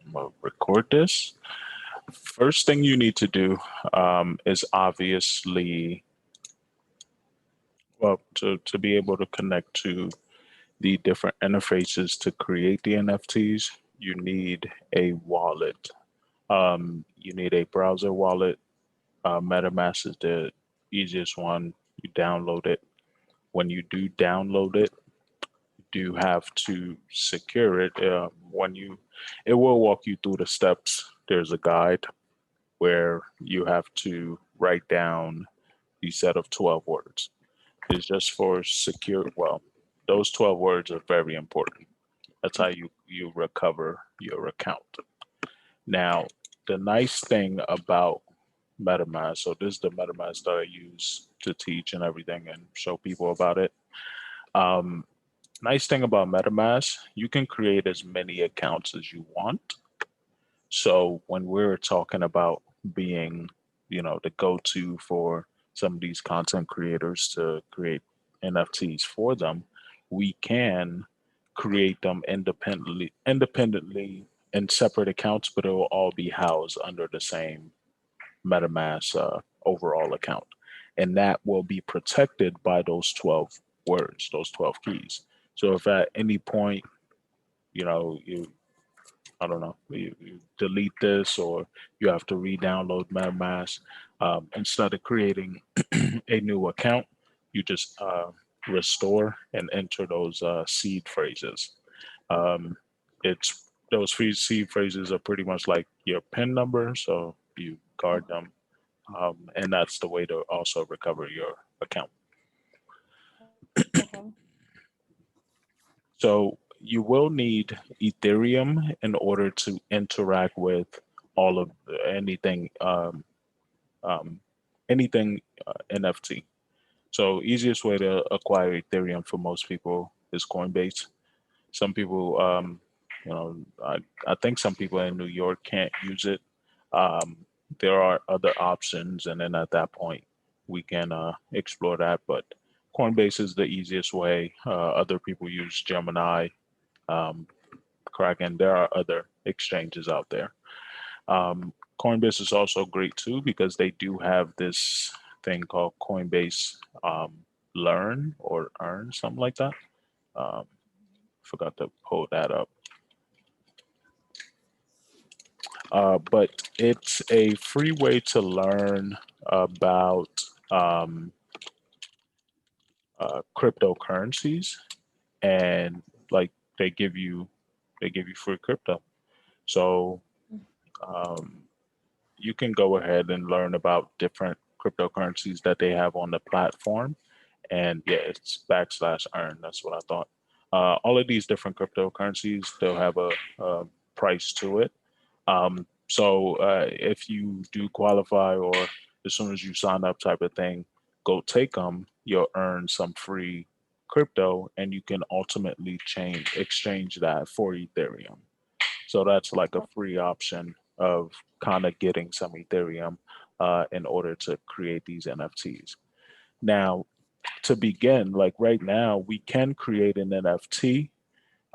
I'm gonna record this. First thing you need to do is obviously, well, to be able to connect to the different interfaces to create the NFTs, you need a wallet. You need a browser wallet. MetaMask is the easiest one. You download it. When you do download it, do have to secure it. It will walk you through the steps. There's a guide where you have to write down the set of 12 words. It's just for secure. Well, those 12 words are very important. That's how you recover your account. Now, the nice thing about MetaMask, so this is the MetaMask that I use to teach and everything and show people about it. Um, Nice thing about MetaMask, you can create as many accounts as you want. So when we're talking about being, the go-to for some of these content creators to create NFTs for them, we can create them independently in separate accounts, but it will all be housed under the same MetaMask overall account. And that will be protected by those 12 words, those 12 keys. So if at any point, you I don't know, you delete this or you have to re-download MetaMask, instead of creating a new account, you just restore and enter those seed phrases. Um, it's those free seed phrases are pretty much like your PIN number, so you guard them, and that's the way to also recover your account. Okay. So you will need Ethereum in order to interact with all of anything, um, anything NFT. So easiest way to acquire Ethereum for most people is Coinbase. Some people, I think some people in New York can't use it. Um, there are other options, and then at that point, we can explore that. But Coinbase is the easiest way. Other people use Gemini, um, Kraken. There are other exchanges out there. Coinbase is also great too because they do have this thing called Coinbase Learn or Earn, something like that. Um, Forgot to pull that up. But it's a free way to learn about um, cryptocurrencies, and like they give you they give you free crypto. So um, you can go ahead and learn about different cryptocurrencies that they have on the platform. And yeah, it's backslash earn. That's what I thought. All of these different cryptocurrencies, they'll have a price to it. So if you do qualify or as soon as you sign up type of thing, go take them, you'll earn some free crypto and you can ultimately exchange that for Ethereum. So that's like a free option of kind of getting some Ethereum in order to create these NFTs. Now, to begin, like right now, we can create an NFT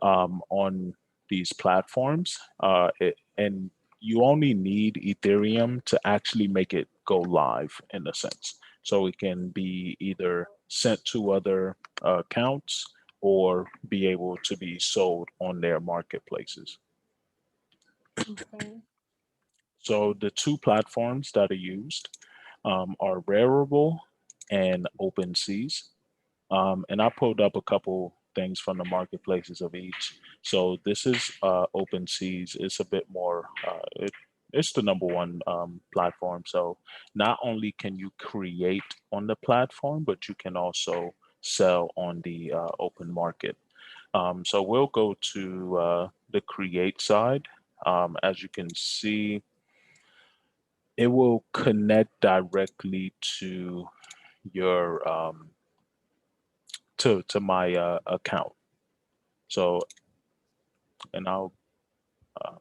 on these platforms, and you only need Ethereum to actually make it go live in a sense. So it can be either sent to other accounts or be able to be sold on their marketplaces. Okay. So the two platforms that are used are Rarible and OpenSeas. And I pulled up a couple things from the marketplaces of each. So this is OpenSeas. It's a bit more, it's the number one platform. So not only can you create on the platform, but you can also sell on the open market. So we'll go to the create side. As you can see, it will connect directly to your to my account. So, and I'll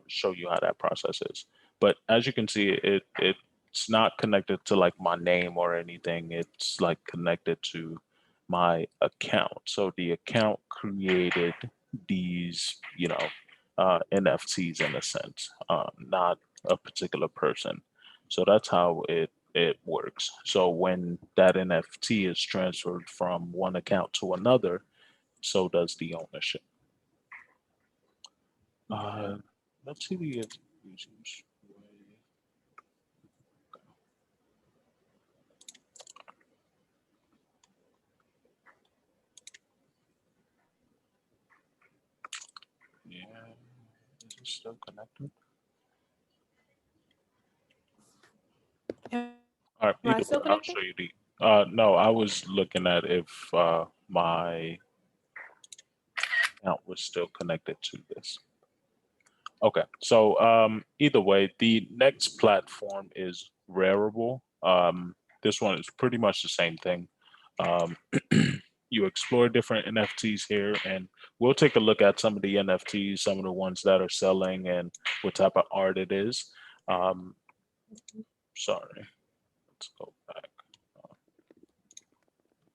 show you how that process is. But as you can see, it's not connected to like my name or anything. It's like connected to my account. So the account created these, NFTs in a sense, not a particular person. So that's how it works. So when that NFT is transferred from one account to another, so does the ownership. Uh, let's see the users. Yeah, is it still connected? Am All right, I either still way, I'll connected? show you the. No, I was looking at if my account was still connected to this. Okay, so either way, the next platform is Rarible. This one is pretty much the same thing. Um, you explore different NFTs here, and we'll take a look at some of the NFTs, some of the ones that are selling, and what type of art it is. Um, sorry, let's go back.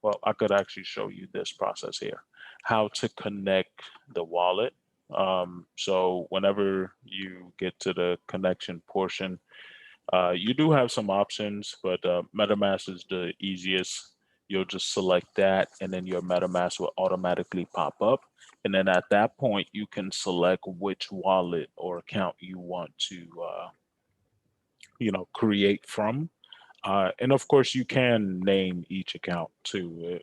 Well, I could actually show you this process here, how to connect the wallet. So whenever you get to the connection portion, you do have some options, but MetaMask is the easiest. You'll just select that, and then your MetaMask will automatically pop up. And then at that point, you can select which wallet or account you want to, create from. And of course, you can name each account too.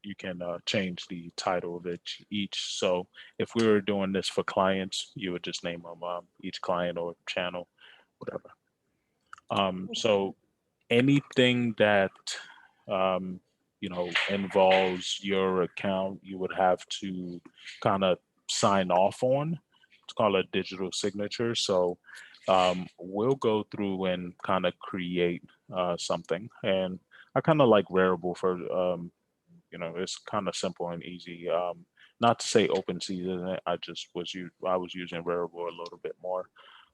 You can change the title of each. So if we were doing this for clients, you would just name them each client or channel, whatever. So anything that involves your account, you would have to kind of sign off on. It's called a digital signature. So we'll go through and kind of create something. And I kind of like Rarible for it's kind of simple and easy. Not to say OpenSea isn't. I was using Rarible a little bit more.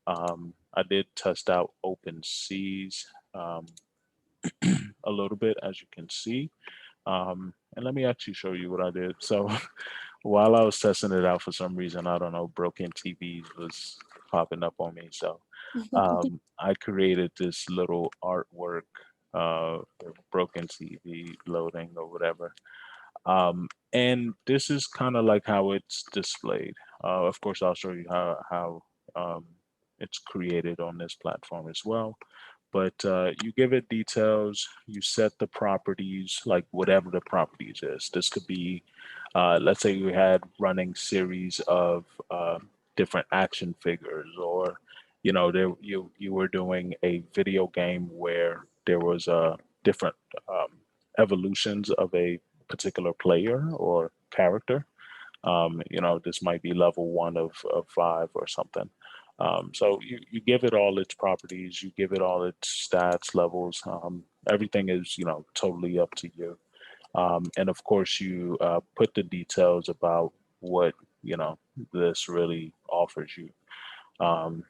I did test out OpenSea's um, a little bit, as you can see. And let me actually show you what I did. So while I was testing it out, for some reason, I don't know, broken TVs was popping up on me. So I created this little artwork, broken TV loading or whatever. And this is kind of like how it's displayed. Of course, I'll show you how it's created on this platform as well. But you give it details, you set the properties, like whatever the properties is. This could be, let's say you had running series of different action figures, or you were doing a video game where there was different evolutions of a particular player or character. This might be level one of five or something. So you give it all its properties, you give it all its stats levels. Everything is, totally up to you. And of course, you put the details about what, this really offers you. Um,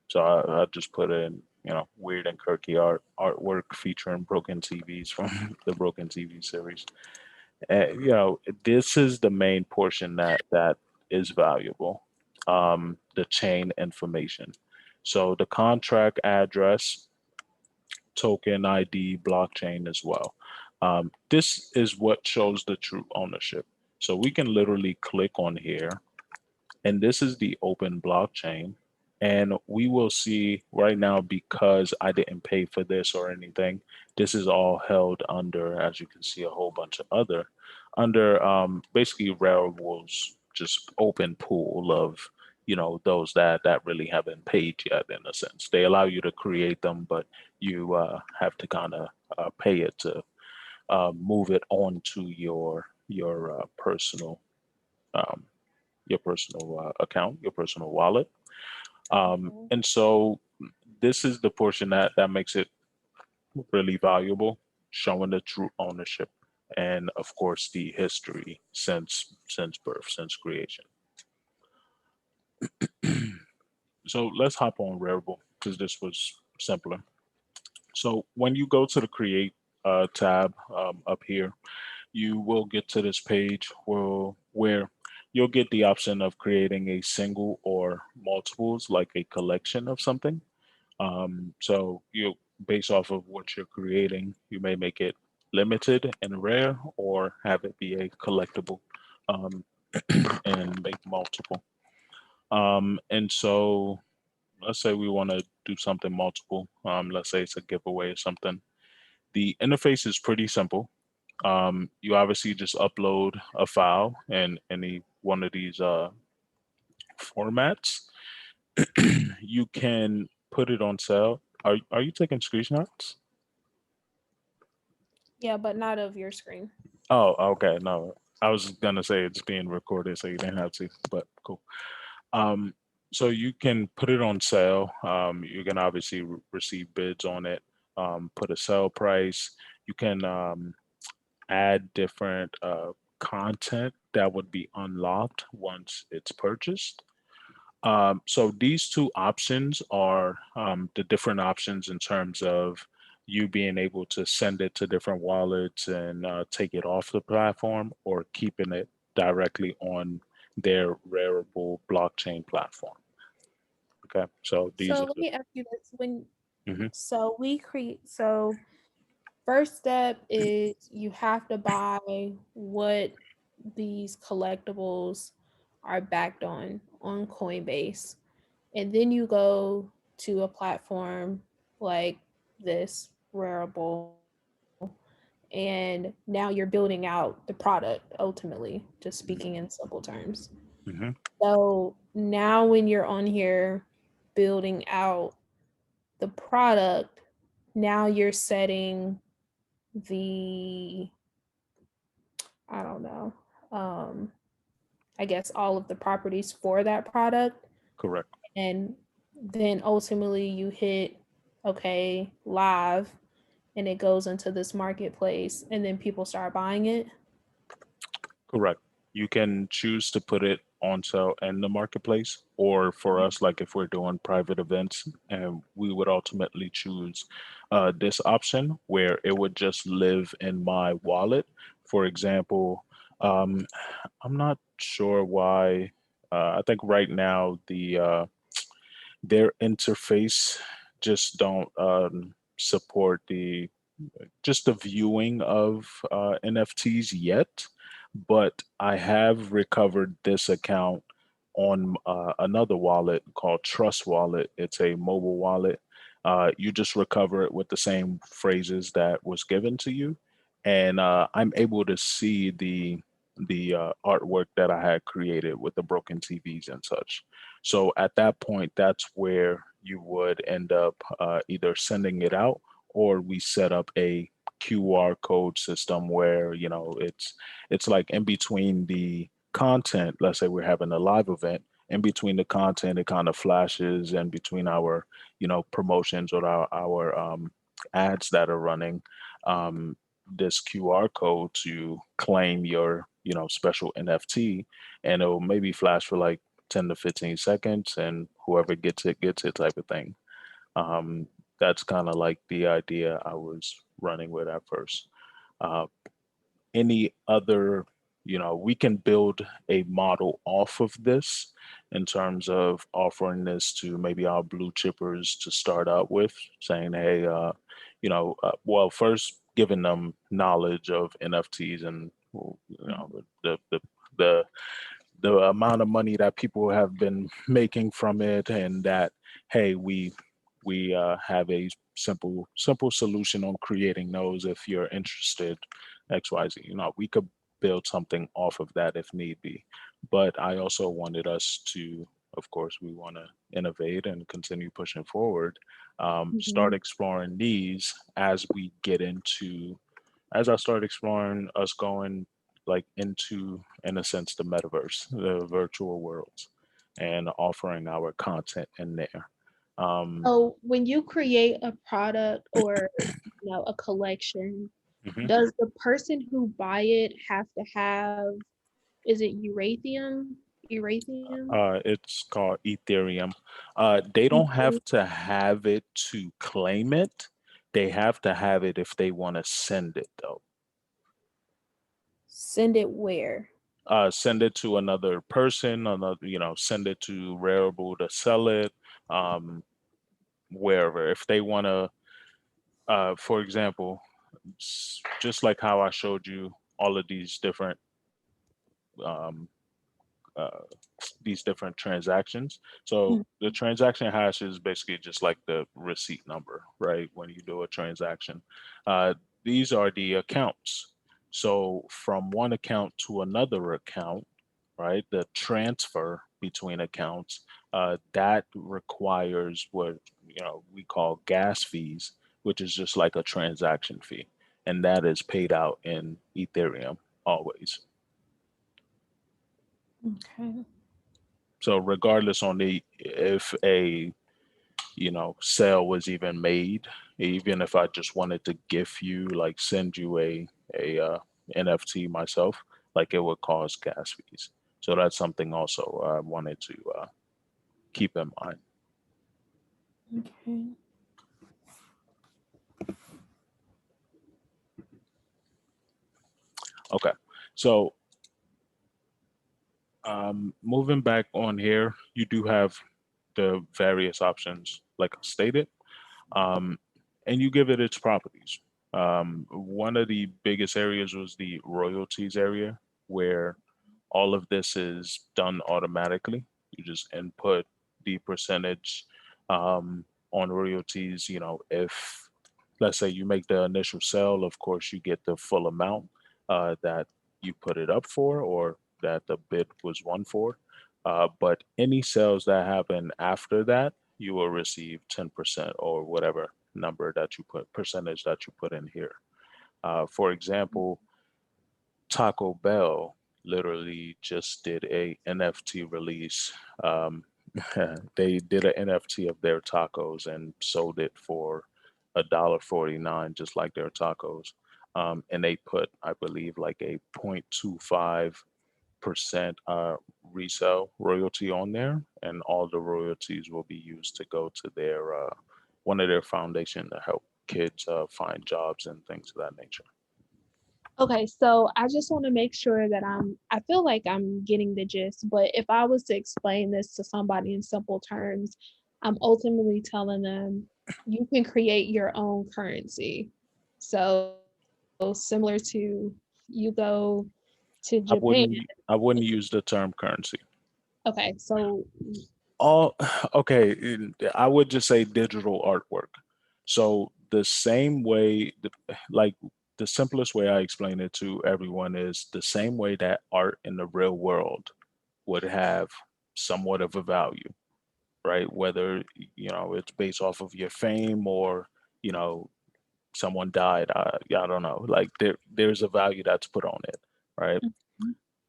so I just put in, weird and quirky artwork featuring broken TVs from the Broken TV series. This is the main portion that is valuable. The chain information. So the contract address, token ID, blockchain as well. This is what shows the true ownership. So we can literally click on here, and this is the open blockchain. And we will see right now, because I didn't pay for this or anything, this is all held under, as you can see, a whole bunch of other, under basically Railroad's just open pool of, those that really haven't paid yet, in a sense. They allow you to create them, but you have to kind of pay it to move it onto your personal um, account, your personal wallet. Okay. And so this is the portion that makes it really valuable, showing the true ownership, and of course the history since birth, since creation. So let's hop on Rarible because this was simpler. So when you go to the create tab up here, you will get to this page where you'll get the option of creating a single or multiples, like a collection of something. So you, based off of what you're creating, you may make it limited and rare, or have it be a collectible, um, and make multiple. And so let's say we want to do something multiple. Let's say it's a giveaway or something. The interface is pretty simple. You obviously just upload a file in any one of these formats. You can put it on sale. Are you taking screenshots? Yeah, but not of your screen. Oh, okay. No, I was gonna say it's being recorded, so you didn't have to. But cool. Um, so you can put it on sale. You can obviously receive bids on it. Put a sale price. You can add different content that would be unlocked once it's purchased. So these two options are the different options in terms of you being able to send it to different wallets and take it off the platform, or keeping it directly on their Rarible blockchain platform. Okay, so these So are let me ask you this: when the. so first step is you have to buy what these collectibles are backed on Coinbase, and then you go to a platform like this Rarible, and now you're building out the product ultimately, just speaking in simple terms. Hmm. So now when you're on here building out the product, now you're setting the, I don't know, um, I guess all of the properties for that product. Correct. And then ultimately you hit okay, live, and it goes into this marketplace, and then people start buying it. Correct. You can choose to put it on sale in the marketplace, or for us, like if we're doing private events, and we would ultimately choose this option where it would just live in my wallet. For example, um, I'm not sure why. I think right now their interface just don't support the just the viewing of NFTs yet, but I have recovered this account on another wallet called Trust Wallet. It's a mobile wallet. You just recover it with the same phrases that was given to you, and I'm able to see the artwork that I had created with the broken TVs and such. So at that point, that's where you would end up either sending it out, or we set up a QR code system where it's like in between the content. Let's say we're having a live event. In between the content, it kind of flashes, and between our promotions or our ads that are running, um, this QR code to claim your special NFT, and it will maybe flash for like 10 to 15 seconds, and whoever gets it type of thing. Um, that's kind of like the idea I was running with at first. Uh, any other, we can build a model off of this in terms of offering this to maybe our blue chippers to start out with, saying, hey, well, first giving them knowledge of NFTs and the the amount of money that people have been making from it, and that hey, we have a simple solution on creating those. If you're interested, XYZ, we could build something off of that if need be. But I also wanted us to, of course, we want to innovate and continue pushing forward. Start Mhm. exploring these as we get into, as I started exploring us going like into, in a sense, the metaverse, the virtual worlds, and offering our content in there. Um, So when you create a product or a collection, mhm. does the person who buy it have to have, is it Erathium? Erathium? It's called Ethereum. They don't have Ethereum? to have it to claim it. They have to have it if they want to send it, though. Send it where? send it to another person, another, send it to Rarible to sell it, um, wherever. If they want to, for example, just like how I showed you all of um, uh, these different transactions. So Mm. the transaction hash is basically just like the receipt number, right? When you do a transaction, uh, these are the accounts. So from one account to another account, right? The transfer between accounts, that requires what we call gas fees, which is just like a transaction fee, and that is paid out in Ethereum always. Okay. So regardless on the if a sale was even made, even if I just wanted to gift you, like send you a NFT myself, like it would cause gas fees. So that's something also I wanted to keep in mind. Okay. Okay, so moving back on here, you do have the various options, like I stated, um, and you give it its properties. One of the biggest areas was the royalties area, where all of this is done automatically. You just input the percentage on royalties. If let's say you make the initial sale, of course you get the full amount that you put it up for, or that the bid was won for. But any sales that happen after that, you will receive 10% or whatever number that you put, percentage that you put in here. For example, Taco Bell literally just did a NFT release. Um, they did an NFT of their tacos and sold it for $1.49, just like their tacos. And they put, I believe, like a 0.25% resale royalty on there, and all the royalties will be used to go to their one of their foundation to help kids find jobs and things of that nature. Okay, so I just want to make sure that I feel like I'm getting the gist, but if I was to explain this to somebody in simple terms, I'm ultimately telling them you can create your own currency. So similar to you go to I Japan. wouldn't I wouldn't use the term currency. Okay, so All okay, I would just say digital artwork. So the same way, like the simplest way I explain it to everyone is the same way that art in the real world would have somewhat of a value, right? Whether it's based off of your fame or you know someone died. I don't know. Like there's a value that's put on it, right?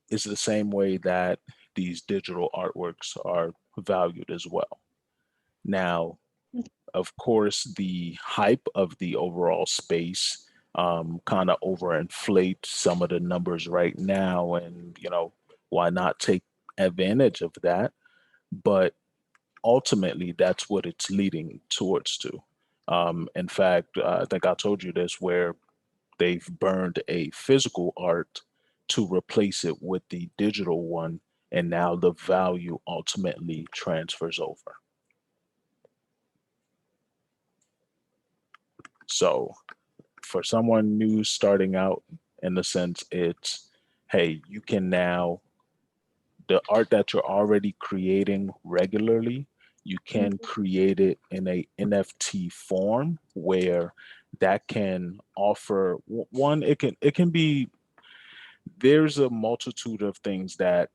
It's the same way that these digital artworks are valued as well. Now, of course, the hype of the overall space kind of overinflate some of the numbers right now, and why not take advantage of that? But ultimately, that's what it's leading towards to. In fact, I think I told you this, where they've burned a physical art to replace it with the digital one, and now the value ultimately transfers over. So for someone new starting out, in the sense, it's hey, you can now, the art that you're already creating regularly, you can create it in a NFT form where that can offer one, it can be, there's a multitude of things that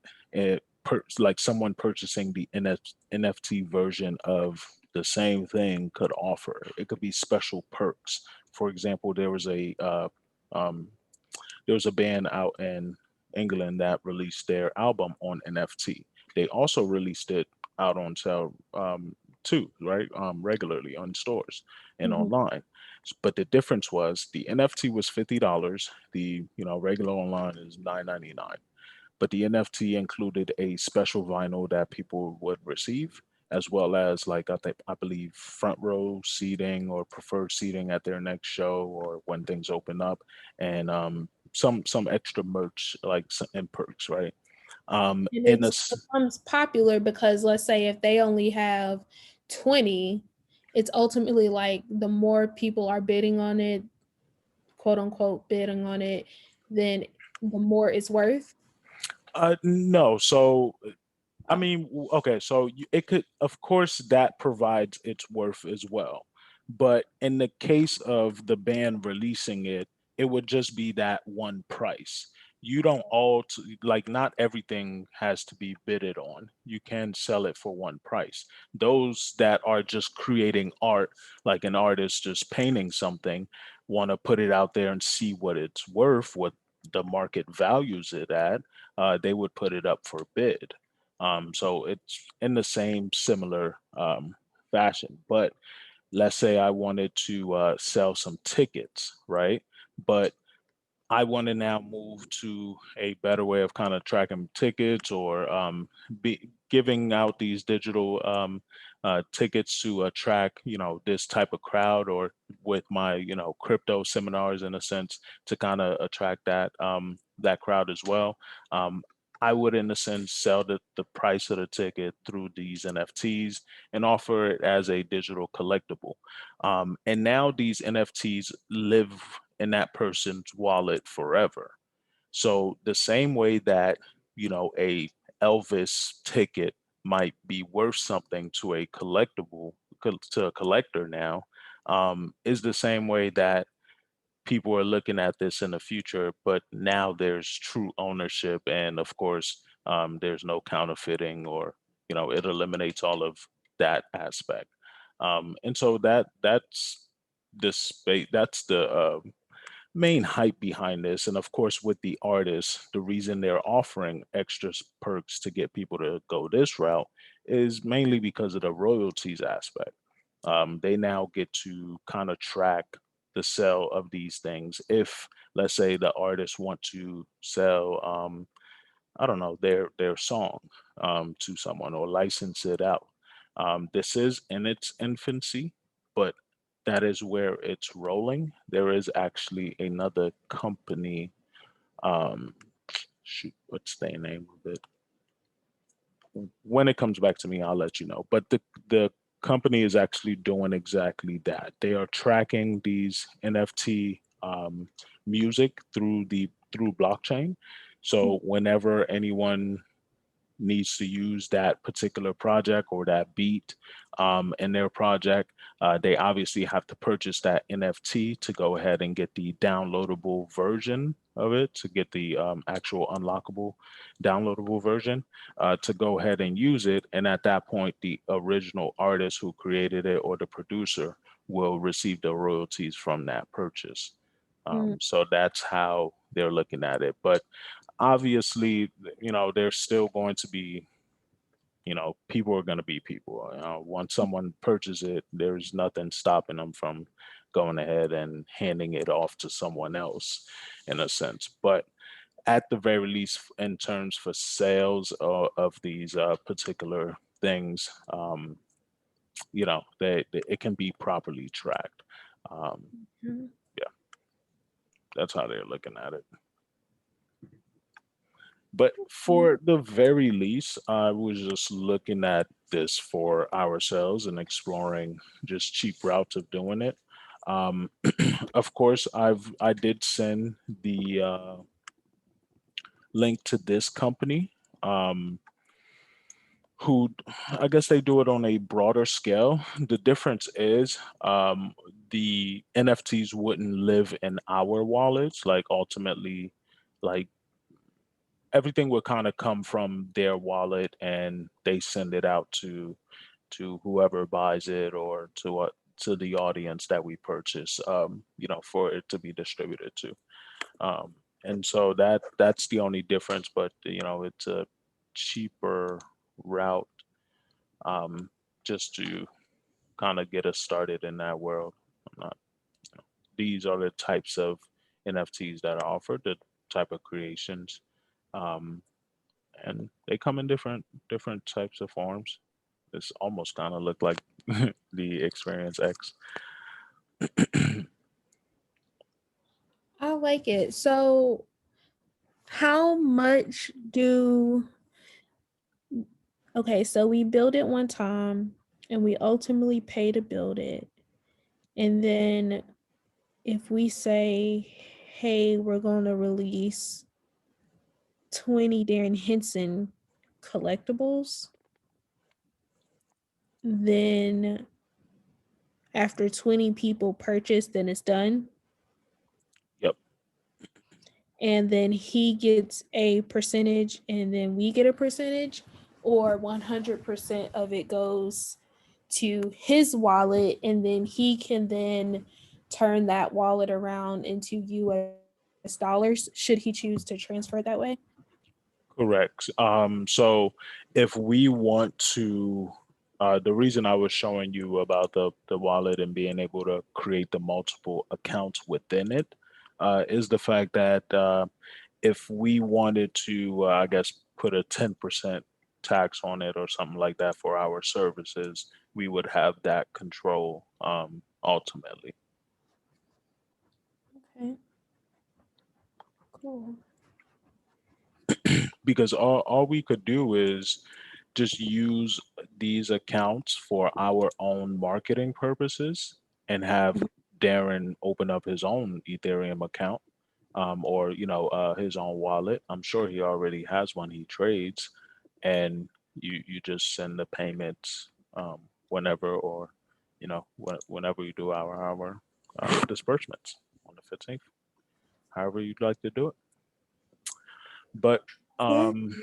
like someone purchasing the NFT version of the same thing could offer. It could be special perks. For example, um, there was a band out in England that released their album on NFT. They also released it out on sale too, right? Regularly on stores and mhm, online. But the difference was the NFT was $50. The regular online is $9.99. But the NFT included a special vinyl that people would receive, as well as, like, I believe front row seating or preferred seating at their next show or when things open up. And some extra merch like and perks, right? And In it this, becomes popular because let's say if they only have 20, it's ultimately like the more people are bidding on it, quote unquote bidding on it, then the more it's worth. no, so I mean, okay, so it could, of course, that provides its worth as well. But in the case of the band releasing it, it would just be that one price. You don't all, like, not everything has to be bidded on. You can sell it for one price. Those that are just creating art, like an artist just painting something, want to put it out there and see what it's worth, what the market values it at, they would put it up for bid. So it's in the same similar fashion. But let's say I wanted to sell some tickets, right? But I want to now move to a better way of kind of tracking tickets or be giving out these digital tickets to attract, this type of crowd, or with my, crypto seminars in a sense to kind of attract that crowd as well. Um, I would, in a sense, sell the price of the ticket through these NFTs and offer it as a digital collectible. And now these NFTs live in that person's wallet forever. So the same way that, a Elvis ticket might be worth something to a collectible, to a collector now, is the same way that people are looking at this in the future, but now there's true ownership. And of course, there's no counterfeiting, or, it eliminates all of that aspect. And so that's the space, that's the main hype behind this. And of course, with the artists, the reason they're offering extra perks to get people to go this route is mainly because of the royalties aspect. They now get to kind of track the sale of these things. If, let's say, the artists want to sell, I don't know, their song to someone or license it out. This is in its infancy, but that is where it's rolling. There is actually another company. Um, Shoot, what's the name of it? When it comes back to me, I'll let you know. But the company is actually doing exactly that. They are tracking these NFT music through blockchain. So whenever anyone needs to use that particular project or that beat in their project, they obviously have to purchase that NFT to go ahead and get the downloadable version of it, to get the actual unlockable downloadable version, to go ahead and use it. And at that point, the original artist who created it or the producer will receive the royalties from that purchase. Mm. So that's how they're looking at it. But obviously, there's still going to be, people are going to be people. Once someone purchases it, there's nothing stopping them from going ahead and handing it off to someone else, in a sense. But at the very least, in terms for sales of these particular things, it can be properly tracked. Um, Mhm. yeah, that's how they're looking at it. But for the very least, I was just looking at this for ourselves and exploring just cheap routes of doing it. Um, of course, I did send the link to this company, um, who, I guess, they do it on a broader scale. The difference is, the NFTs wouldn't live in our wallets. Like, ultimately, like, everything would kind of come from their wallet, and they send it out to whoever buys it, or to the audience that we purchase, for it to be distributed to. um, and so that's the only difference. But it's a cheaper route, um, just to kind of get us started in that world. I'm not, these are the types of NFTs that are offered, the type of creations, um, and they come in different types of forms. This almost kind of look like the Experience X. I like it. So, how much do okay, so we build it one time and we ultimately pay to build it. And then if we say, hey, we're going to release 20 Darren Henson collectibles, then after 20 people purchase, then it's done. Yep. And then he gets a percentage and then we get a percentage, or 100% of it goes to his wallet and then he can then turn that wallet around into US dollars should he choose to transfer it that way. Correct. So if we want to, the reason I was showing you about the wallet and being able to create the multiple accounts within it, is the fact that if we wanted to, I guess, put a 10% tax on it or something like that for our services, we would have that control ultimately. Okay, cool. Because all we could do is just use these accounts for our own marketing purposes and have Darren open up his own Ethereum account, or his own wallet. I'm sure he already has one he trades, and you just send the payments whenever, or whenever you do our disbursements on the 15th, however you'd like to do it. But Okay. um,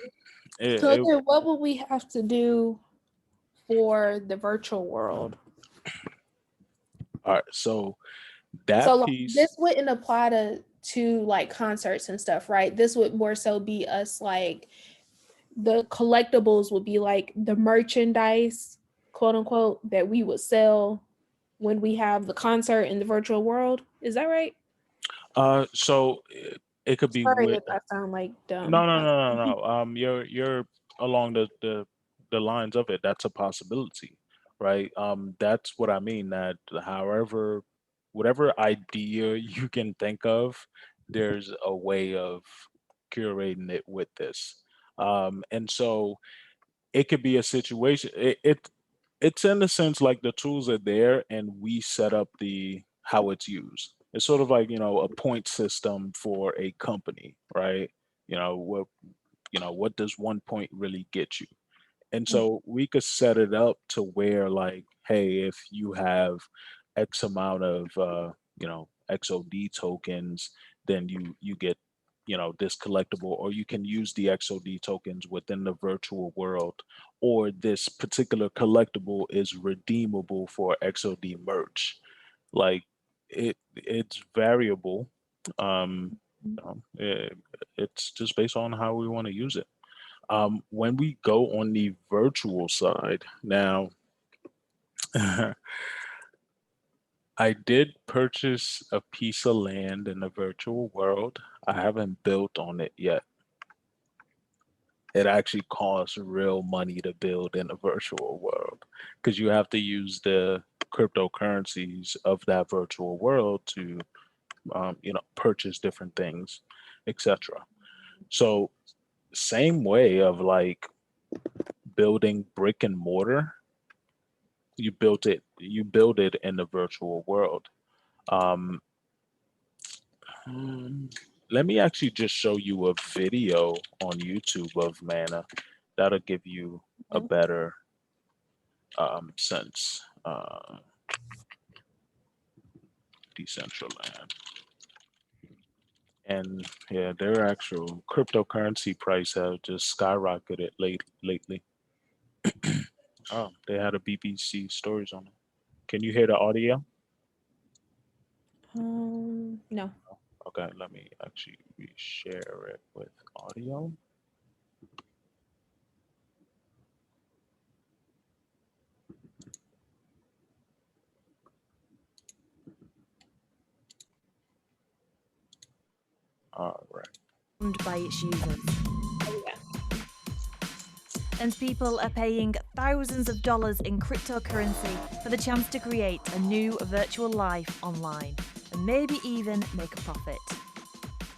So it, then what would we have to do for the virtual world? all right, so So that like piece. this wouldn't apply to like concerts and stuff, right? This would more so be us like the collectibles would be like the merchandise, quote unquote, that we would sell when we have the concert in the virtual world. Is that right? So it could be Sorry with if I sound like no, dumb. no, no, no, no. You're along the lines of it. That's a possibility, right? That's what I mean. That however, whatever idea you can think of, there's a way of curating it with this. And so it could be a situation. It's in a sense like the tools are there, and we set up the how it's used. It's sort of like a point system for a company, right? What does 1 point really get you? And so we could set it up to where, like, hey, if you have X amount of XOD tokens, then you get this collectible, or you can use the XOD tokens within the virtual world, or this particular collectible is redeemable for XOD merch. Like it's variable. It's just based on how we want to use it. When we go on the virtual side now, I did purchase a piece of land in the virtual world. I haven't built on it yet. It actually costs real money to build in a virtual world because you have to use the cryptocurrencies of that virtual world to, purchase different things, etc. So, same way of like building brick and mortar, you build it in the virtual world. Um, hmm, Let me actually just show you a video on YouTube of Mana. That'll give you a Mhm. better sense. Decentraland. And yeah, their actual cryptocurrency price have just skyrocketed lately. Oh, they had a BBC stories on it. Can you hear the audio? No. Okay, let me actually share it with audio. All right. By its users. Oh, yeah. And people are paying thousands of dollars in cryptocurrency for the chance to create a new virtual life online and maybe even make a profit.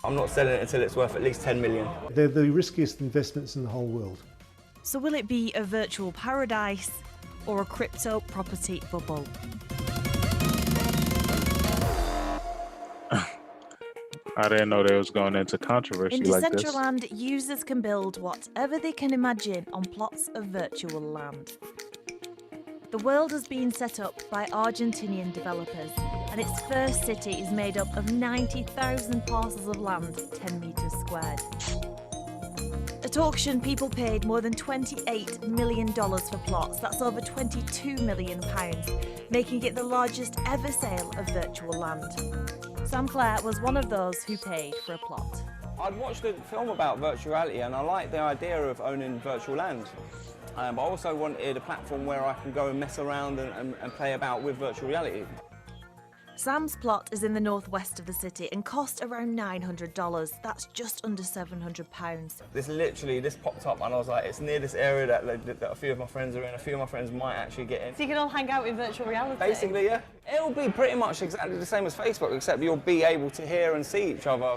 I'm not selling it until it's worth at least 10 million. They're the riskiest investments in the whole world. So will it be a virtual paradise or a crypto property bubble? I didn't know they was going into controversy In like this. Decentraland, users can build whatever they can imagine on plots of virtual land. The world has been set up by Argentinian developers, and its first city is made up of 90,000 parcels of land, 10 metres squared. At auction, people paid more than $28 million for plots. That's over £22 million, making it the largest ever sale of virtual land. Sam Clare was one of those who paid for a plot. I'd watched a film about virtual reality and I like the idea of owning virtual land. But I also wanted a platform where I can go and mess around and play about with virtual reality. Sam's plot is in the northwest of the city and cost around $900. That's just under £700. This popped up and I was like, it's near this area that a few of my friends are in, a few of my friends might actually get in. So you can all hang out in virtual reality? Basically, yeah. It'll be pretty much exactly the same as Facebook, except you'll be able to hear and see each other,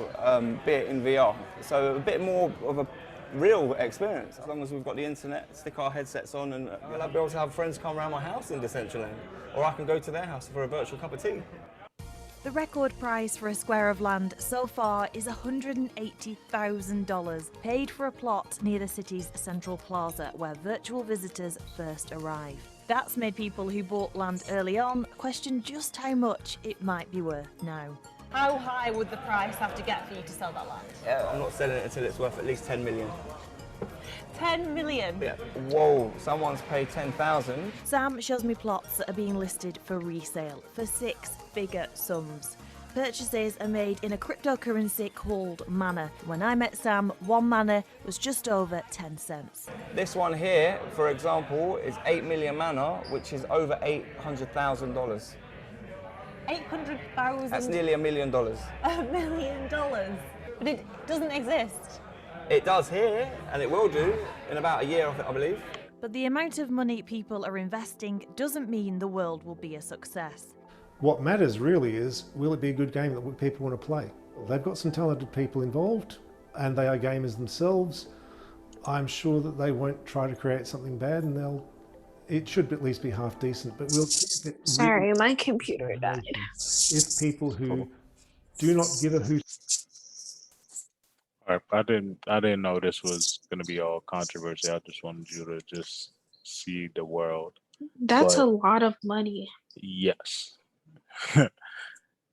be it in VR. So a bit more of a real experience. As long as we've got the internet, stick our headsets on and I'll be able to have friends come around my house in Decentraland. Or I can go to their house for a virtual cup of tea. The record price for a square of land so far is $180,000, paid for a plot near the city's central plaza where virtual visitors first arrive. That's made people who bought land early on question just how much it might be worth now. How high would the price have to get for you to sell that land? Yeah, I'm not selling it until it's worth at least 10 million. 10 million? Yeah. Whoa, someone's paid 10,000. Sam shows me plots that are being listed for resale for six-figure sums. Purchases are made in a cryptocurrency called mana. When I met Sam, one mana was just over 10 cents. This one here, for example, is 8 million mana, which is over $800,000. 800,000? That's nearly $1 million. $1 million? But it doesn't exist. It does here, and it will do in about a year, I believe. But the amount of money people are investing doesn't mean the world will be a success. What matters really is, will it be a good game that people want to play? They've got some talented people involved, and they are gamers themselves. I'm sure that they won't try to create something bad, and it should at least be half decent, but we'll keep it. Sorry, my computer died. If people who do not give a hoot. All right, I didn't know this was going to be all controversy. I just wanted you to just see the world. That's a lot of money. Yes.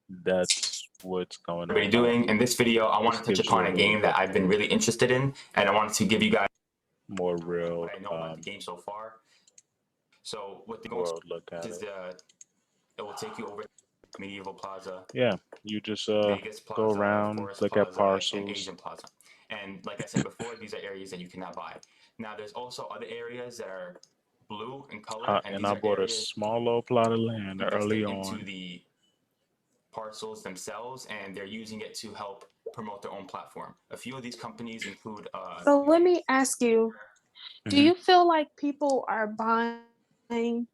That's what's going on. What are you doing? In this video, I want to touch upon a game that I've been really interested in, and I wanted to give you guys more real what I know about the game so far. So what the world look at is it. It will take you over Medieval Plaza. Yeah, you just Vegas Plaza, go around, Forest look Plaza, at parcels. and Asian Plaza. And like I said before, these are areas that you cannot buy. Now there's also other areas that are blue in color, and I bought a small little plot of land early on. Into the parcels themselves, and they're using it to help promote their own platform. A few of these companies include. So let me ask you: do you feel like people are buying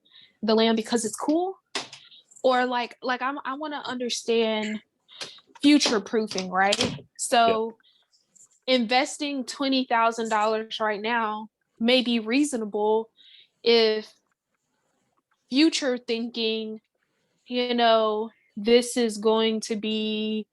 the land because it's cool, or like I want to understand future proofing, right? So investing $20,000 right now may be reasonable if future thinking, this is going to be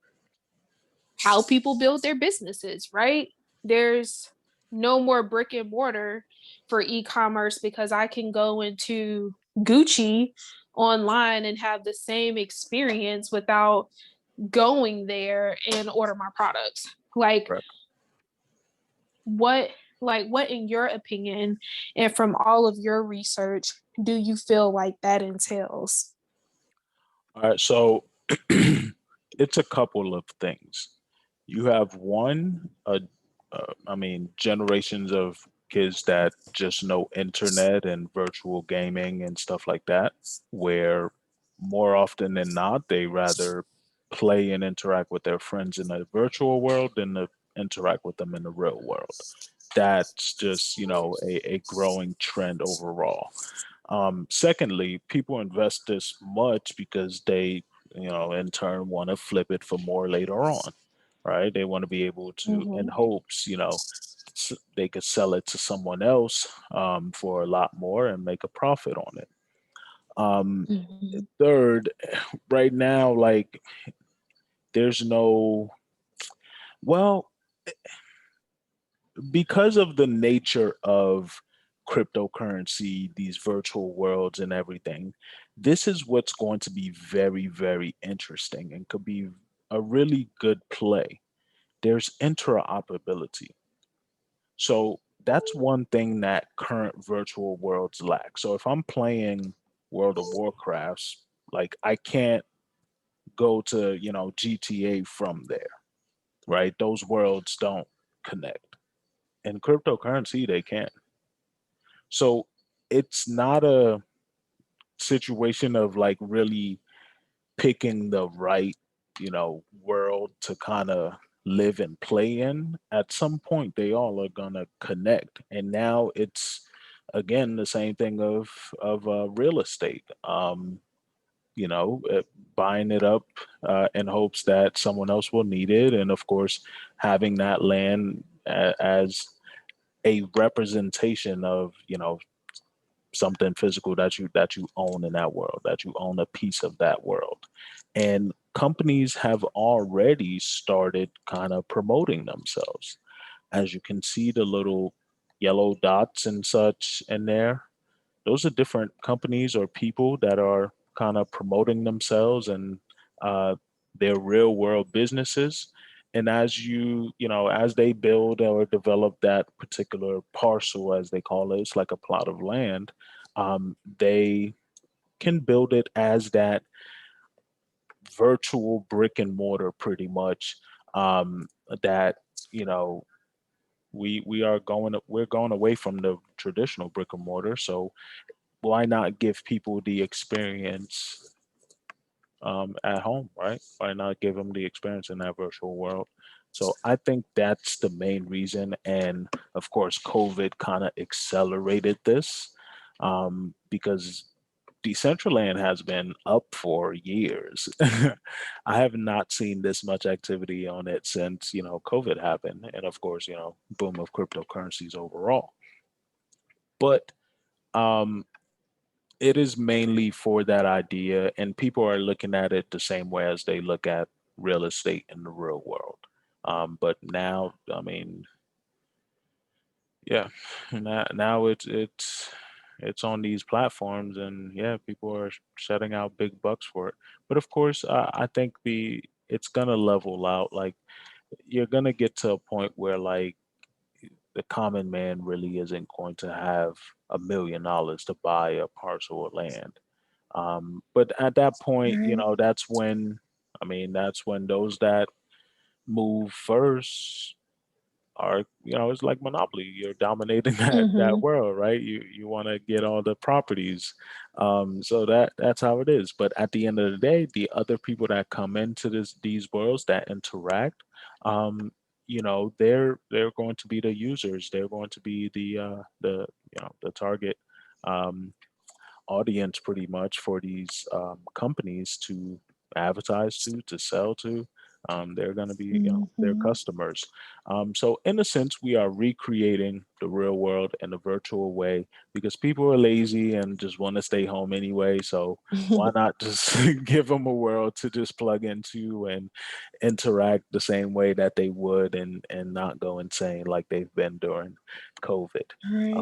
how people build their businesses, right? There's no more brick and mortar for e-commerce because I can go into Gucci online and have the same experience without going there and order my products. What in your opinion and from all of your research do you feel like that entails? All right, so it's a couple of things. You have generations of kids that just know internet and virtual gaming and stuff like that, where more often than not, they rather play and interact with their friends in the virtual world than to interact with them in the real world. That's just, a growing trend overall. Secondly, people invest this much because they, in turn want to flip it for more later on. right? They want to be able to, in Mm-hmm. hopes, they could sell it to someone else for a lot more and make a profit on it. Um, Mm-hmm. Third, right now, like there's no, well, because of the nature of cryptocurrency, these virtual worlds and everything, this is what's going to be very, very interesting and could be a really good play. There's interoperability. So that's one thing that current virtual worlds lack. So if I'm playing World of Warcrafts, like I can't go to, GTA from there, right? Those worlds don't connect. In cryptocurrency, they can. So it's not a situation of like really picking the right, world to kind of live and play in. At some point, they all are gonna connect, and now it's again the same thing of real estate. Buying it up in hopes that someone else will need it, and of course, having that land as a representation of something physical that you own in that world, that you own a piece of that world. And companies have already started kind of promoting themselves. As you can see, the little yellow dots and such in there, those are different companies or people that are kind of promoting themselves and uh, their real world businesses. And as they build or develop that particular parcel, as they call it, it's like a plot of land. They can build it as that virtual brick and mortar, pretty much. That you know we're going away from the traditional brick and mortar, so why not give people the experience at home, right? Why not give them the experience in that virtual world? So I think that's the main reason. And of course, COVID kind of accelerated this because Decentraland has been up for years. I have not seen this much activity on it since, COVID happened. And of course, boom of cryptocurrencies overall. But um, it is mainly for that idea, and people are looking at it the same way as they look at real estate in the real world. But now, I mean, yeah, now it's on these platforms, and yeah, people are shutting out big bucks for it. But of course, I think it's gonna level out. Like you're gonna get to a point where like the common man really isn't going to have $1 million to buy a parcel of land. But at that point, Right. that's when those that move first are, it's like Monopoly. You're dominating that Mm-hmm. world, right? You want to get all the properties. So that's how it is. But at the end of the day, the other people that come into these worlds that interact, they're going to be the users. They're going to be the target. Um, Audience pretty much for these companies to advertise to sell to. They're going to be, their Mm-hmm. customers. So in a sense, we are recreating the real world in a virtual way because people are lazy and just want to stay home anyway. So why not just give them a world to just plug into and interact the same way that they would and not go insane like they've been during COVID. Right.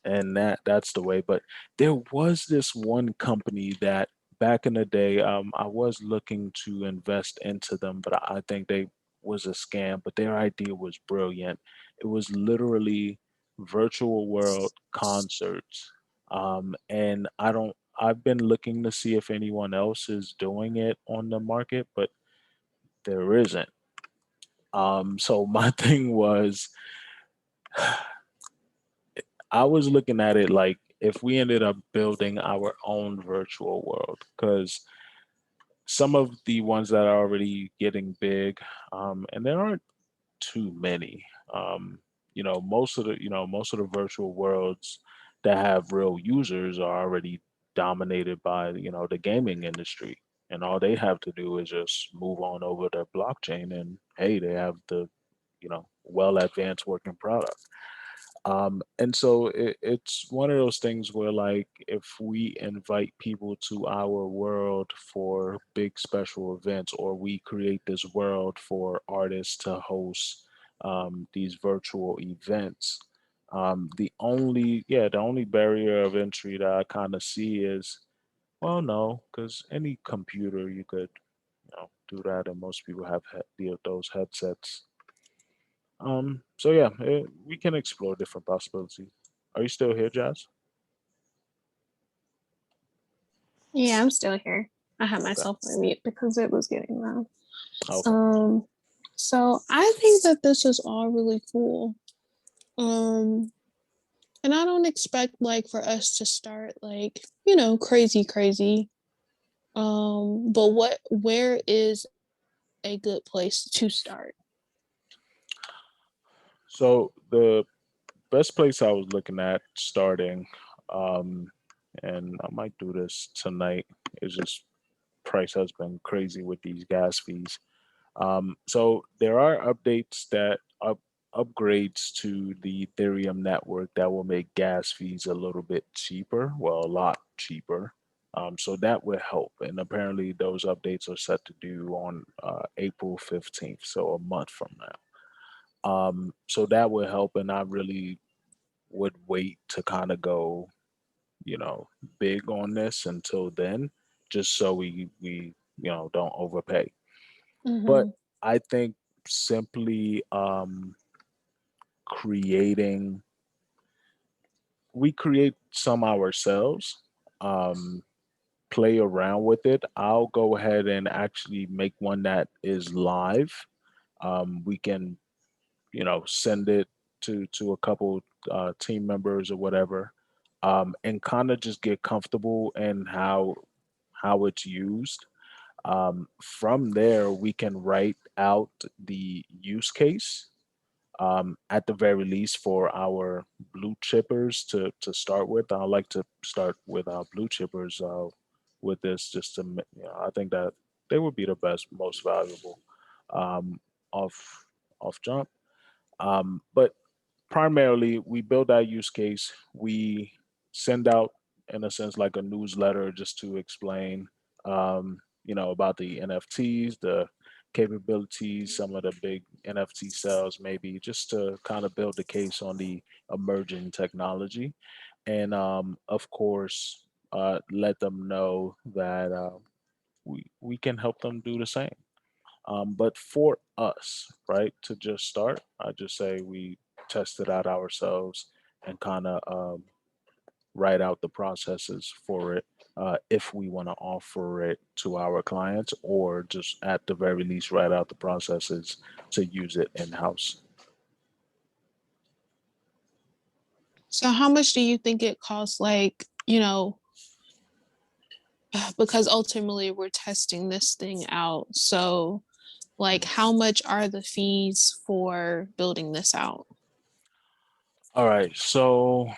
And that's the way. But there was this one company that back in the day, I was looking to invest into them, but I think they was a scam. But their idea was brilliant. It was literally virtual world concerts. And I've been looking to see if anyone else is doing it on the market, but there isn't. So my thing was, I was looking at it like if we ended up building our own virtual world, because some of the ones that are already getting big, and there aren't too many. Most of the virtual worlds that have real users are already dominated by the gaming industry, and all they have to do is just move on over their blockchain, and hey, they have the, well advanced working product. And so it's one of those things where, like, if we invite people to our world for big special events, or we create this world for artists to host these virtual events, the only barrier of entry that I kind of see is, well, no, because any computer you could, do that, and most people have those headsets. So yeah, we can explore different possibilities. Are you still here, Jazz? Yeah, I'm still here. I had Okay. myself on mute because it was getting loud. Okay. So I think that this is all really cool. And I don't expect like for us to start like, crazy. But where is a good place to start? So the best place I was looking at starting, um, and I might do this tonight, is just price has been crazy with these gas fees. So there are updates that upgrades to the Ethereum network that will make gas fees a little bit cheaper, well, a lot cheaper. So that will help. And apparently those updates are set to do on April 15th, so a month from now. So that will help. And I really would wait to kind of go, you know, big on this until then, just so we don't overpay. But Mm-hmm. I think simply creating, we create some ourselves, um, play around with it. I'll go ahead and actually make one that is live. We can, send it to a couple team members or whatever, and kind of just get comfortable in how it's used. From there, we can write out the use case, at the very least for our blue chippers to start with. I like to start with our blue chippers with this, just to I think that they would be the best, most valuable, um, off jump. But primarily, we build that use case. We send out, in a sense, like a newsletter just to explain, about the NFTs, the capabilities, some of the big NFT sales, maybe just to kind of build the case on the emerging technology. And of course, let them know that we can help them do the same. But for us, right, to just start, I just say we test it out ourselves and kind of write out the processes for it, if we want to offer it to our clients, or just at the very least write out the processes to use it in house. So how much do you think it costs? Like, because ultimately we're testing this thing out. So, like, how much are the fees for building this out? All right, so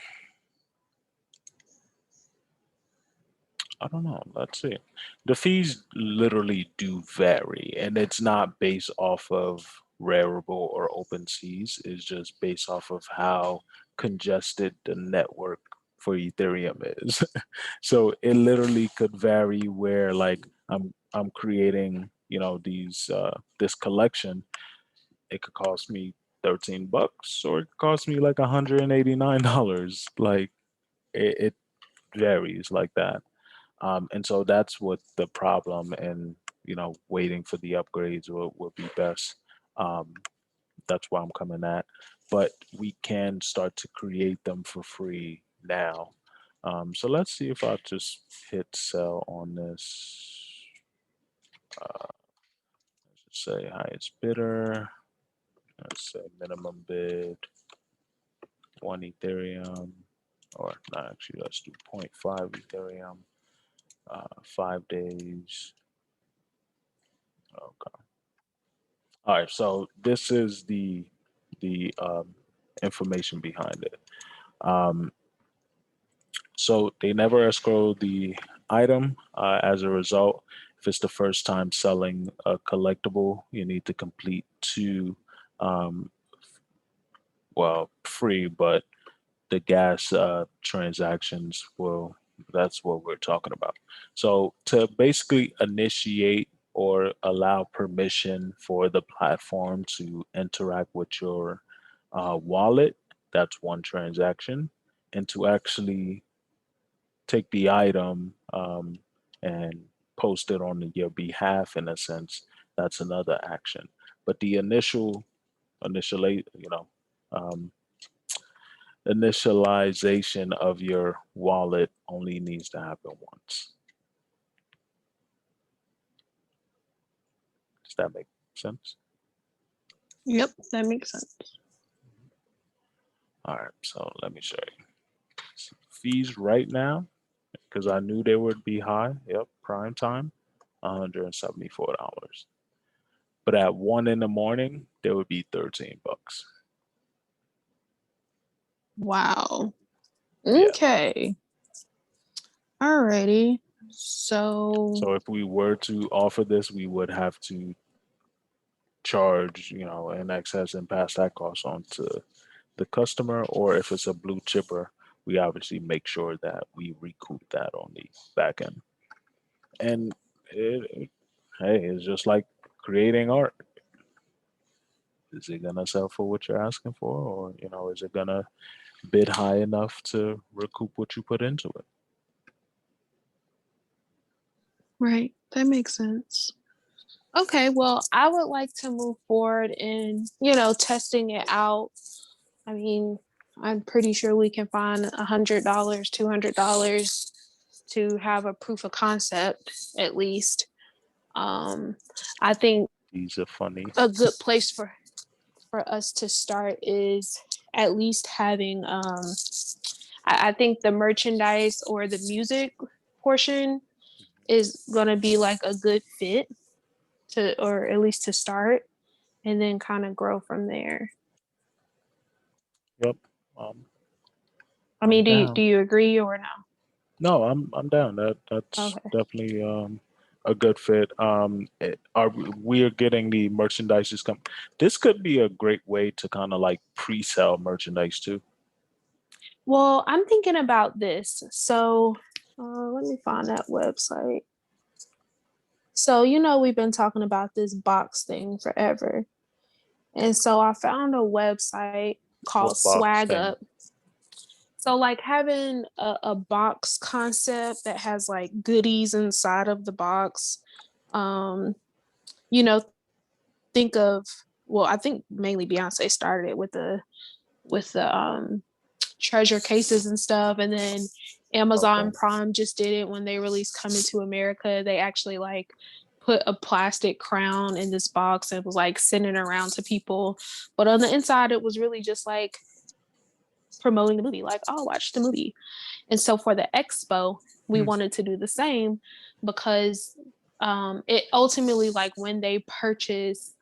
I don't know. Let's see. The fees literally do vary, and it's not based off of Rarible or OpenSeas. It's just based off of how congested the network for Ethereum is. So it literally could vary where, like, I'm creating, these this collection. It could cost me $13, or it could cost me like $189. Like it varies like that. And so that's what the problem, and waiting for the upgrades will be best. Um, that's why I'm coming at. But we can start to create them for free now. So let's see if I just hit sell on this. Let's just say highest bidder. Let's say minimum bid 1 Ethereum, or not, actually, let's do zero point 0.5 Ethereum. 5 days. Okay. All right. So this is the information behind it. Um, so they never escrow the item. As a result, if it's the first time selling a collectible, you need to complete two, um, well, free, but the gas transactions will, that's what we're talking about. So to basically initiate or allow permission for the platform to interact with your wallet, that's one transaction. And to actually take the item and post it on your behalf, in a sense, that's another action. But the um, initialization of your wallet only needs to happen once. Does that make sense? Yep, that makes sense. All right, so let me show you. Fees right now, because I knew they would be high. Yep, prime time, $174. But at 1 in the morning, they would be 13 bucks. Wow. Yeah. Okay. Alrighty. So So if we were to offer this, we would have to charge, in excess and pass that cost on to the customer, or if it's a blue chipper, we obviously make sure that we recoup that on the back end. And hey, it's just like creating art. Is it gonna sell for what you're asking for, or is it gonna bid high enough to recoup what you put into it? right, that makes sense. Okay, well, I would like to move forward in, testing it out. I mean, I'm pretty sure we can find $100, $200 to have a proof of concept at least. I think These are funny. a good place for us to start is at least having I think the merchandise or the music portion is gonna be like a good fit to, or at least to start, and then kind of grow from there. Yep. I mean, I'm do down. you agree or no? No, I'm down. That's Okay. definitely a good fit. We're getting the merchandises come. This could be a great way to kind of like pre-sell merchandise too. Well, I'm thinking about this. So let me find that website. So, we've been talking about this box thing forever. And so I found a website called What box Swag thing? Up. So, like having a box concept that has like goodies inside of the box. You know, think of, well, I think mainly Beyonce started it with the treasure cases and stuff, and then Amazon Okay. Prime just did it when they released Coming to America. They actually like put a plastic crown in this box and was like sending it around to people, but on the inside it was really just like promoting the movie, like, oh, watch the movie. And so for the expo we wanted to do the same, because it ultimately, like when they purchase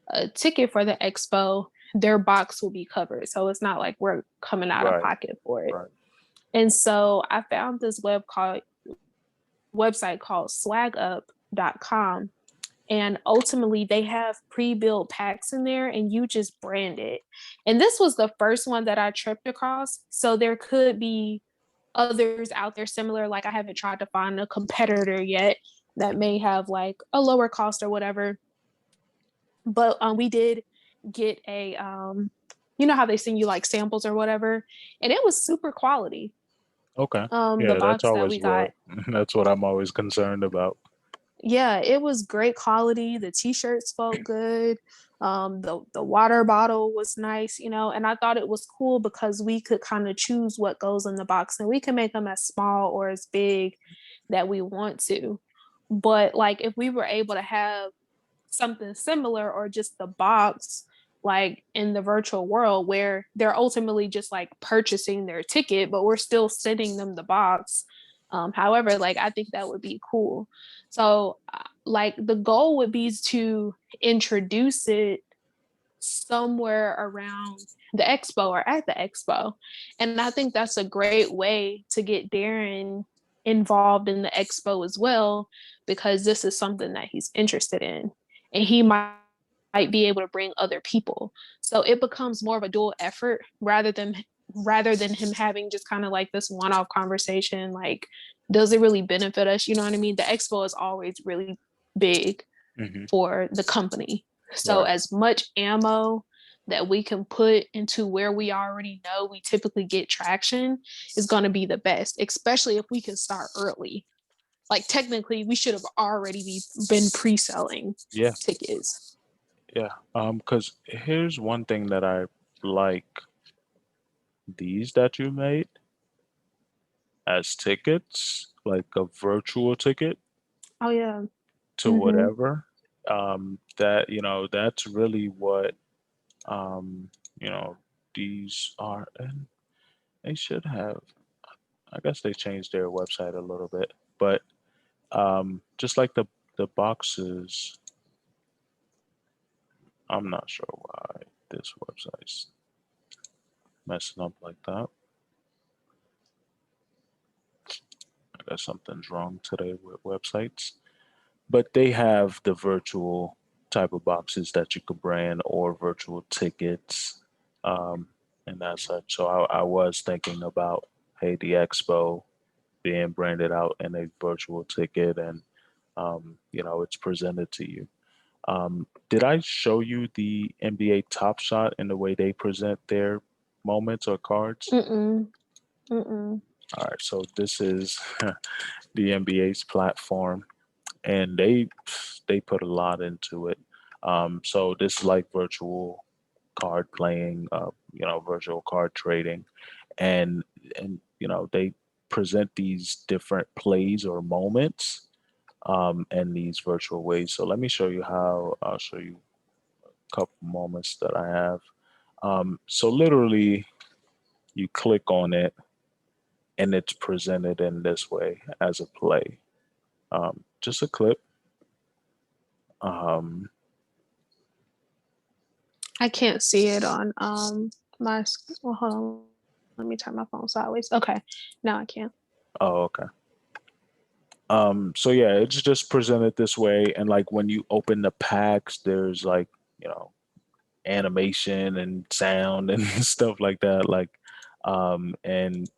a ticket for the expo, their box will be covered. So it's not like we're coming out of Right. pocket for it. Right. And so I found this website called swagup.com. And ultimately, they have pre-built packs in there, and you just brand it. And this was the first one that I tripped across. So there could be others out there similar. Like I haven't tried to find a competitor yet that may have like a lower cost or whatever. But we did get a, you know how they send you like samples or whatever, and it was super quality. Okay. The Yeah, that's box that always we got, what that's what I'm always concerned about. yeah, it was great quality. The t-shirts felt good. The water bottle was nice, and I thought it was cool because we could kind of choose what goes in the box, and we can make them as small or as big that we want to. But like if we were able to have something similar, or just the box, like in the virtual world where they're ultimately just like purchasing their ticket, but we're still sending them the box. However, like I think that would be cool. So like the goal would be to introduce it somewhere around the expo or at the expo. And I think that's a great way to get Darren involved in the expo as well, because this is something that he's interested in, and he might be able to bring other people. So it becomes more of a dual effort rather than him having just kind of like this one-off conversation, like, does it really benefit us? You know what I mean? The expo is always really big for the company. So Right. as much ammo that we can put into where we already know we typically get traction is going to be the best, especially if we can start early. Like technically we should have already been pre-selling Yeah. tickets. Yeah. Because here's one thing that I like these that you made as tickets, like a virtual ticket Oh yeah. to whatever. That, you know, that's really what, you know, these are. And they should have, I guess they changed their website a little bit, but just like the boxes, I'm not sure why this website's messing up like that. I guess something's wrong today with websites. But they have the virtual type of boxes that you could brand or virtual tickets, um, and that such. So I was thinking about, hey, the expo being branded out in a virtual ticket, and you know, it's presented to you. Did I show you the NBA Top Shot and the way they present their moments or cards? Mm-mm. Mm-mm. All right, so this is the NBA's platform, and they put a lot into it. So this is like virtual card playing, you know, virtual card trading, and you know, they present these different plays or moments in these virtual ways. So let me show you how. I'll show you a couple moments that I have. So literally, you click on it, and it's presented in this way as a play. Just a clip. Um, I can't see it on well, hold on. Let me turn my phone sideways. Okay. Now I can. oh, okay. So yeah, it's just presented this way, and like when you open the packs, there's like, you know, animation and sound and stuff like that. Like, and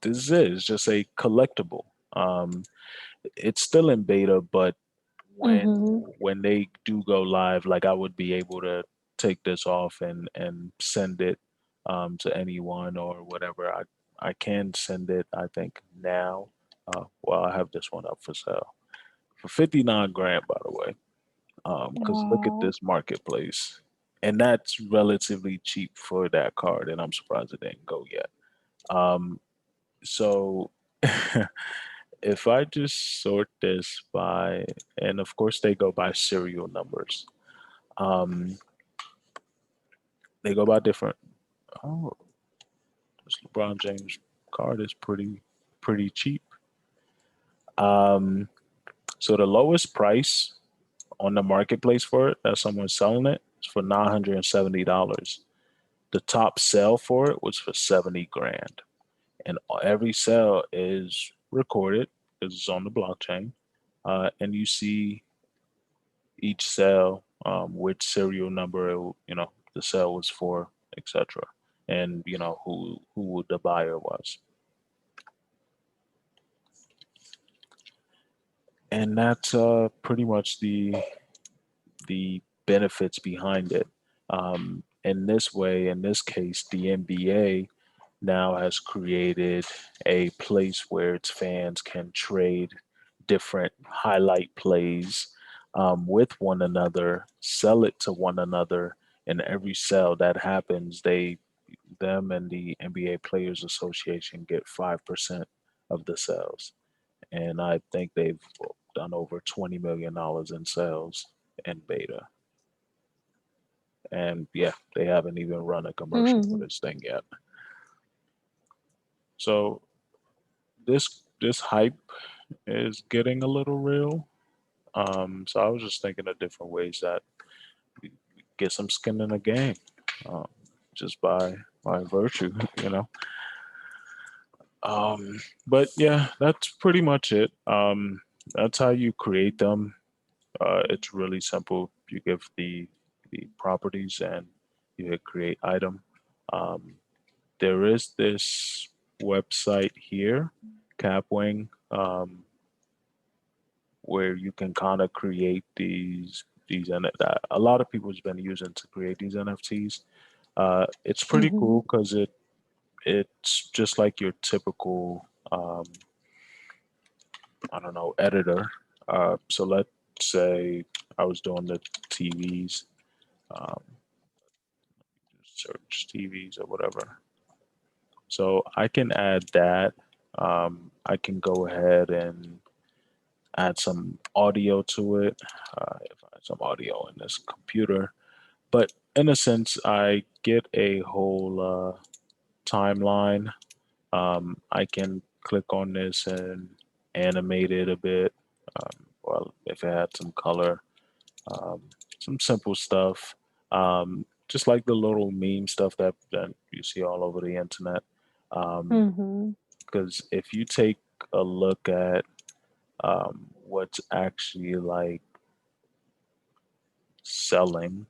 this is it. It's just a collectible. It's still in beta, but when they do go live, like I would be able to take this off and send it to anyone or whatever. I can send it, I think now. Well, I have this one up for sale for 59 grand, by the way. Because look at Wow. this marketplace, and that's relatively cheap for that card, and I'm surprised it didn't go yet. So if I just sort this by, and of course they go by serial numbers. Um, they go by different. Oh, this LeBron James card is pretty cheap. Um, so the lowest price on the marketplace for it that someone's selling it is for $970. The top sale for it was for 70 grand, and every sale is recorded because it's on the blockchain, and you see each sale, which serial number you know the sale was for, etc., and you know who the buyer was, and that's pretty much the benefits behind it. In this way, in this case, the NBA now has created a place where its fans can trade different highlight plays with one another, sell it to one another, and every sale that happens, them and the NBA Players Association get 5% of the sales. And I think they've done over $20 million in sales in beta. And yeah, they haven't even run a commercial for this thing yet. So this hype is getting a little real. So I was just thinking of different ways that we get some skin in the game, um, just by virtue, you know. But yeah, that's pretty much it. That's how you create them. It's really simple. You give the properties and you hit create item. Um, there is this website here, Capwing, where you can kind of create these and that a lot of people's been using to create these NFTs. It's pretty Mhm. cool because it's just like your typical I don't know editor. So let's say I was doing the TVs, um, search TVs or whatever. So I can add that. I can go ahead and add some audio to it. If I add some audio in this computer, but in a sense, I get a whole timeline. I can click on this and animate it a bit. Well, if it had some color, um, some simple stuff, just like the little meme stuff that you see all over the internet. Mhm. Because if you take a look at what's actually like selling,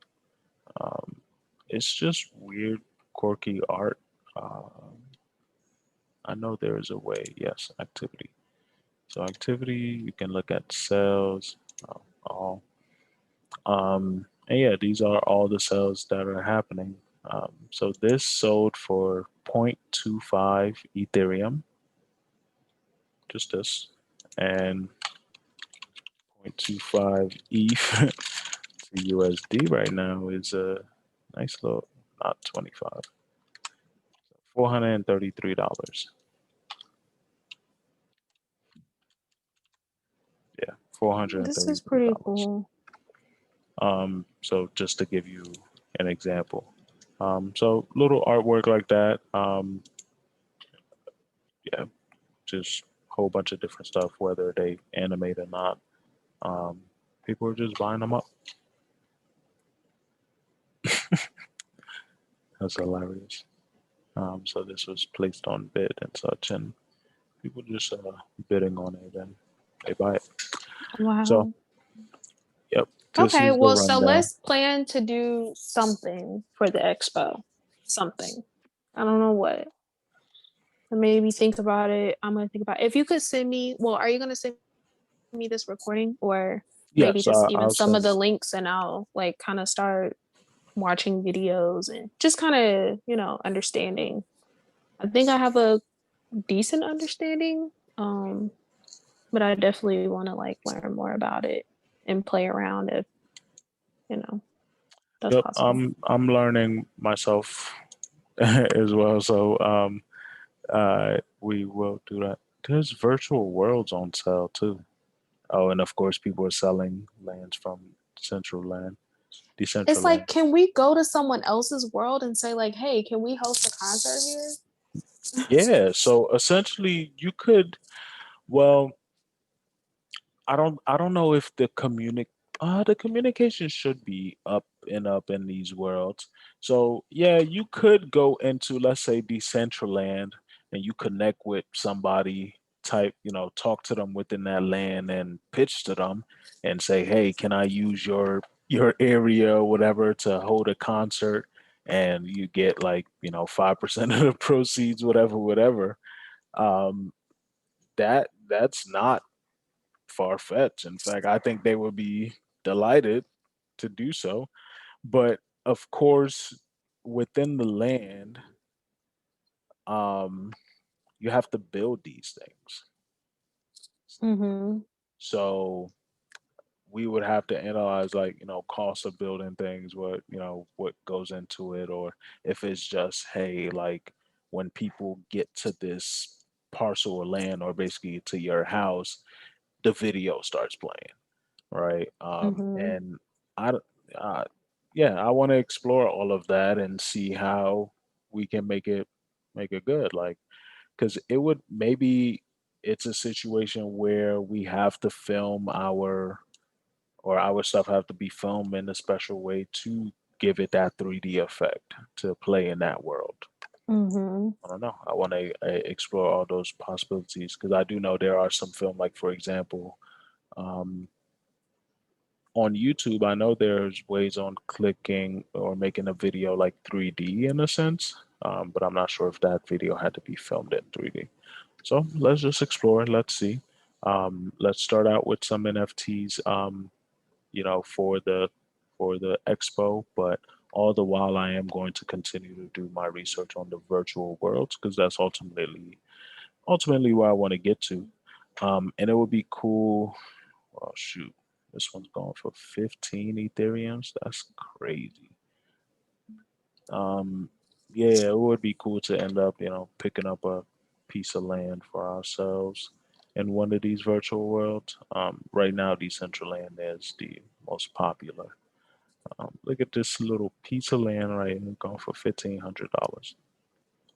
um, it's just weird, quirky art. Um, I know there is a way. Yes, activity. So activity, you can look at sales, all. And yeah, these are all the sales that are happening. So this sold for 0.25 Ethereum, just this, and 0.25 ETH to USD right now is a nice little, not 25, $433. Yeah, This is pretty $433. cool. So just to give you an example. So little artwork like that. Yeah, just a whole bunch of different stuff, whether they animate or not. Um, People are just buying them up. That's hilarious. So this was placed on bid and such, and people just bidding on it and they buy it. So, Wow. yep, this Okay, is the well, so rundown. let's plan to do something for the expo. Something. I don't know what. Maybe think about it. I'm gonna think about it. If you could send me, well, are you gonna send me this recording or maybe Yes, just even I'll some of send. the links and I'll like kind of start watching videos and just kind of, understanding. I think I have a decent understanding. But I definitely want to like learn more about it and play around if, you know, that's Yep, possible. I'm learning myself as well. So we will do that. There's virtual worlds on sale too. Oh, and of course, people are selling lands from Central Land, It's Decentraland. like, can we go to someone else's world and say like, hey, can we host a concert here? Yeah, so essentially, you could. Well, I don't know if the communication should be up in these worlds. So yeah, you could go into, let's say, Decentraland and you connect with somebody, type, talk to them within that land and pitch to them and say, hey, can I use your area or whatever to hold a concert? And you get like, 5% of the proceeds, whatever, whatever. Um, that's not far fetched. In fact, I think they would be delighted to do so. But of course, within the land, um, you have to build these things. Mm-hmm. So we would have to analyze, like, cost of building things, what goes into it, or if it's just, hey, like when people get to this parcel of land or basically to your house, the video starts playing, right? Mm-hmm. And I, uh, yeah, I want to explore all of that and see how we can make it good. Like, because it would maybe it's a situation where we have to film our stuff have to be filmed in a special way to give it that 3D effect to play in that world. Mm-hmm. I don't know. I want to explore all those possibilities because I do know there are some film, like for example, um, on YouTube. I know there's ways on clicking or making a video like 3D in a sense, but I'm not sure if that video had to be filmed in 3D. So let's just explore. Let's see. Let's start out with some NFTs. For the expo, but all the while I am going to continue to do my research on the virtual worlds because that's ultimately where I want to get to. And it would be cool. Oh shoot, this one's going for 15 Ethereums. That's crazy. Um, yeah, it would be cool to end up, picking up a piece of land for ourselves in one of these virtual worlds. Right now, Decentraland is the most popular. Look at this little piece of land right here going for $1,500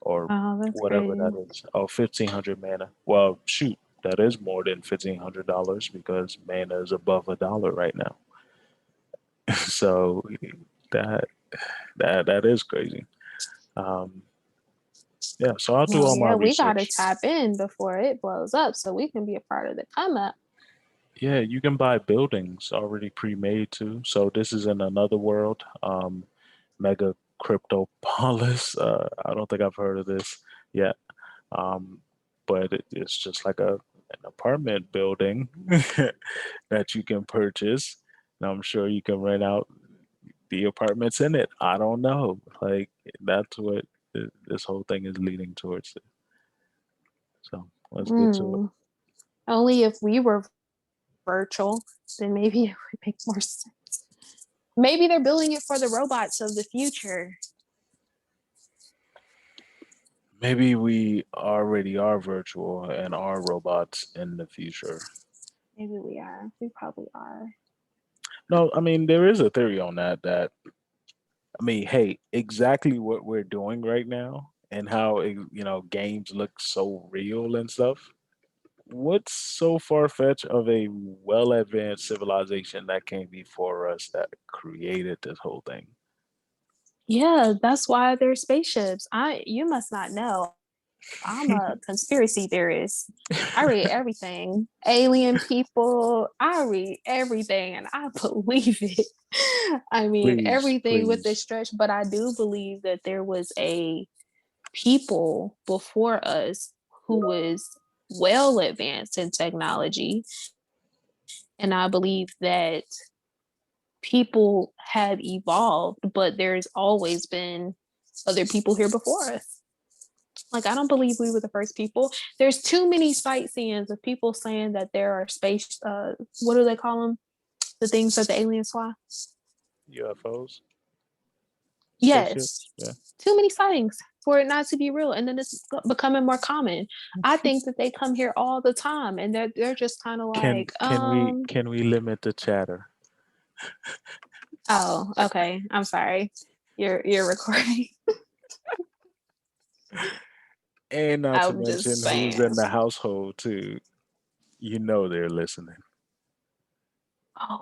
or Oh, that's whatever that crazy. is. Oh, 1,500 mana. Well, shoot, that is more than $1,500 because mana is above $1 right now. So that that is crazy. Um, yeah, so I'll do Well, all my yeah, we gotta research. tap in before it blows up so we can be a part of the come up. Yeah, you can buy buildings already pre-made too. So this is in another world. Mega Cryptopolis. I don't think I've heard of this yet. Um, but it's just like an apartment building that you can purchase. And I'm sure you can rent out the apartments in it. I don't know. Like that's what this whole thing is leading towards. So let's get to it. Mm. Only if we were virtual, then maybe it would make more sense. Maybe they're building it for the robots of the future. Maybe we already are virtual and are robots in the future. Maybe we are. We probably are. No, I mean there is a theory on that I mean, hey, exactly what we're doing right now and how games look so real and stuff. What's so far-fetched of a well-advanced civilization that came before us that created this whole thing? Yeah, that's why there's spaceships. You must not know. I'm a conspiracy theorist. I read everything. Alien people, I read everything and I believe it. I mean, Please, everything with this please. stretch, but I do believe that there was a people before us who was well advanced in technology. And I believe that people have evolved, but there's always been other people here before us. Like, I don't believe we were the first people. There's too many sightseeings of people saying that there are space, what do they call them? The things that the aliens fly? UFOs, Yes. spaceships. Yeah. Too many sightings for it not to be real. And then it's becoming more common. I think that they come here all the time and they're just kind of Can like, can we can we limit the chatter? oh, okay. I'm sorry. You're recording. And not to I'm just mention who's in saying. the household too. You know they're listening. Oh,